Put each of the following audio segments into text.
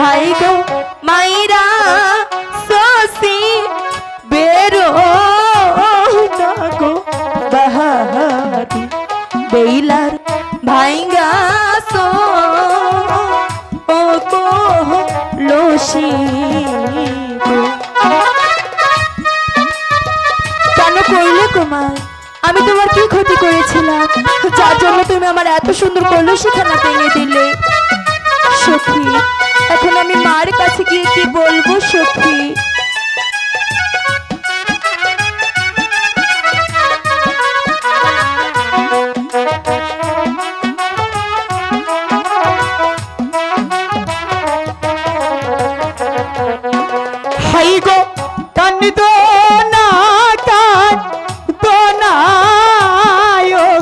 High গো মাইরা saucy বেরো না গো বাহারি বেইলার ভাইঙ্গা সো ও গো লসি কেন করলে কুমার? আমি তোমার কি ক্ষতি করেছিলাম যার জন্য তুমি আমার এত সুন্দর কলসিখানা ভেঙে দিলে? সখী, এখন আমি মার কাছে গিয়ে কি বলবো সখী? হাই গো কান্দিত না কান্দিত না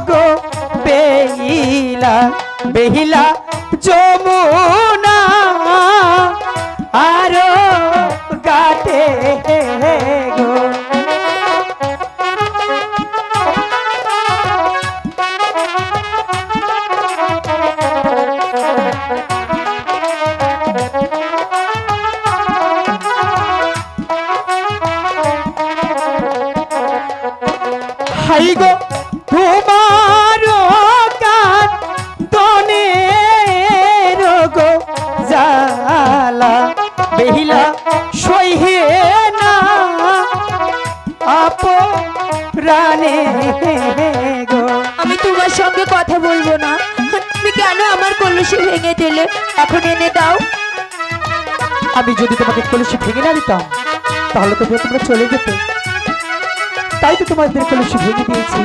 গো বেহিলা বেহিলা যমুনা আরো গাতে গো। হাই গো তোমার কান্দনের গো জালা বেহিলা সইহে না আপরানে গো। আমি তোমার সঙ্গে কথা বলবো না। তুমি কেন আমার কলসি ভেঙে দিলে? এখন এনে দাও। আমি যদি তোমাকে কলসি ভেঙে না দিতাম তাহলে তো তোমরা চলে যেতে, তাই তো তোমাদের কলসি ভেঙে দিয়েছি।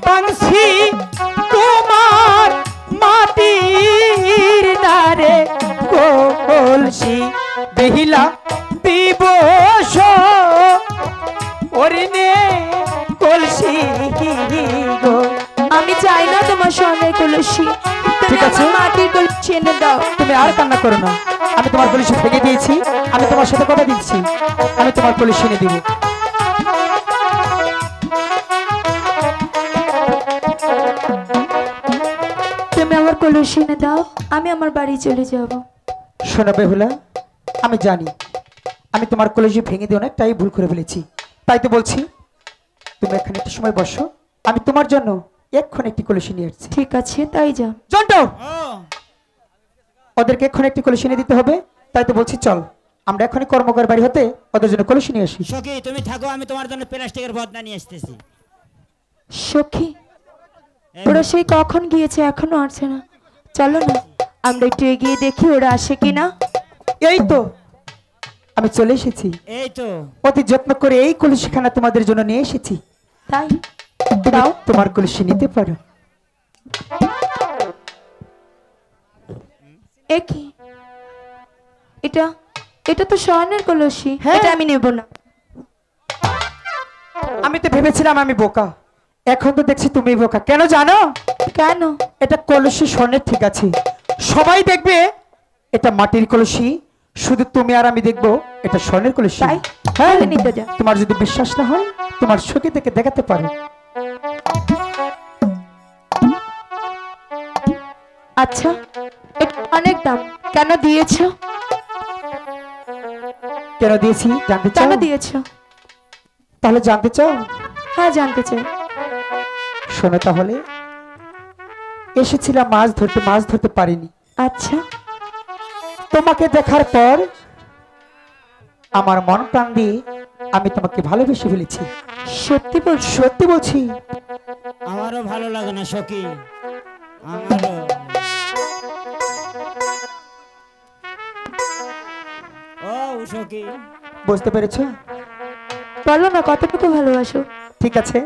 বাংশি তোমার মাটির নারে কলসি বেহিলা দিবস ওরিনে কলসি গো। আমি চাই না তোমার স্বর্ণের কলসি, ঠিক আছে, মাটির কলসি এনে দাও। তুমি আর কান্না করো না, আমি তোমার কলসি ভেঙে দিয়েছি। আমি তোমার সাথে কথা দিচ্ছি, আমি তোমার কলসি এনে দিব। তুমি আমার কলসি এনে দাও, আমি আমার বাড়ি চলে যাব। শোনো বেহুলা, আমি জানি আমি তোমার কলসি ভেঙে দিয়ে অনেকটাই ভুল করে ফেলেছি, তাই তো বলছি তুমি এখানে একটু সময় বসো, আমি তোমার জন্য এক্ষুনি একটি কলসি নিয়ে আসছি। ঠিক আছে, তাই যাও। জন্টু, ওদেরকে এক্ষুনি একটি কলসি এনে দিতে হবে, তাই তো বলছি চল আমরা এখনই কর্মকর বাড়ি হতে ওদের জন্য কলসি নিয়ে আসি। সখী তুমি থাকো, আমি তোমার জন্য প্লাস্টিকের বদনা নিয়ে আসতেছি। সখী, ওরা সেই কখন গিয়েছে, এখনো আসছে না। চলো না আমরা একটু এগিয়ে দেখি ওরা আসে কিনা। এই তো আমি চলে এসেছি, এই তো অতি যত্ন করে এই কলসিখানা তোমাদের জন্য নিয়ে এসেছি। তাই দাও তোমার কলসি নিতে পারো। কি এটা? এটা তো স্বর্ণের কলসি। হ্যাঁ। এটা আমি নেব না। আমি তো ভেবেছিলাম আমি বোকা, এখন তো দেখছি তুমি বোকা। কেন জানো? কেন? এটা কলসি স্বর্ণের, ঠিক আছে, সবাই দেখবে এটা মাটির কলসি, শুধু তুমি আর আমি দেখবো এটা স্বর্ণের কলসি। তাই? হ্যাঁ, তাহলে নিতে যা। তোমার যদি বিশ্বাস না হয় তোমার চোখে থেকে দেখাতে পারো। আচ্ছা, এটা অনেক দাম, কেন দিয়েছো? কেন দিয়েছি জানতে চাও? কেন দিয়েছো? তাহলে জানতে চাও? হ্যাঁ, জানতে চাই। শোনো তাহলে, এসেছিলাম মাছ ধরতে, মাছ ধরতে পারিনি। আচ্ছা, তোমাকে দেখার পর আমার মন প্রাণ দিয়ে আমি তোমাকে ভালোবেসে ফেলেছি। সত্যি বলছো? সত্যি বলছি। আমারও ভালো লাগে না সখী, আমারও। ও সখী, বুঝতে পেরেছো? বলো না কতটুকু ভালোবাসো। ঠিক আছে,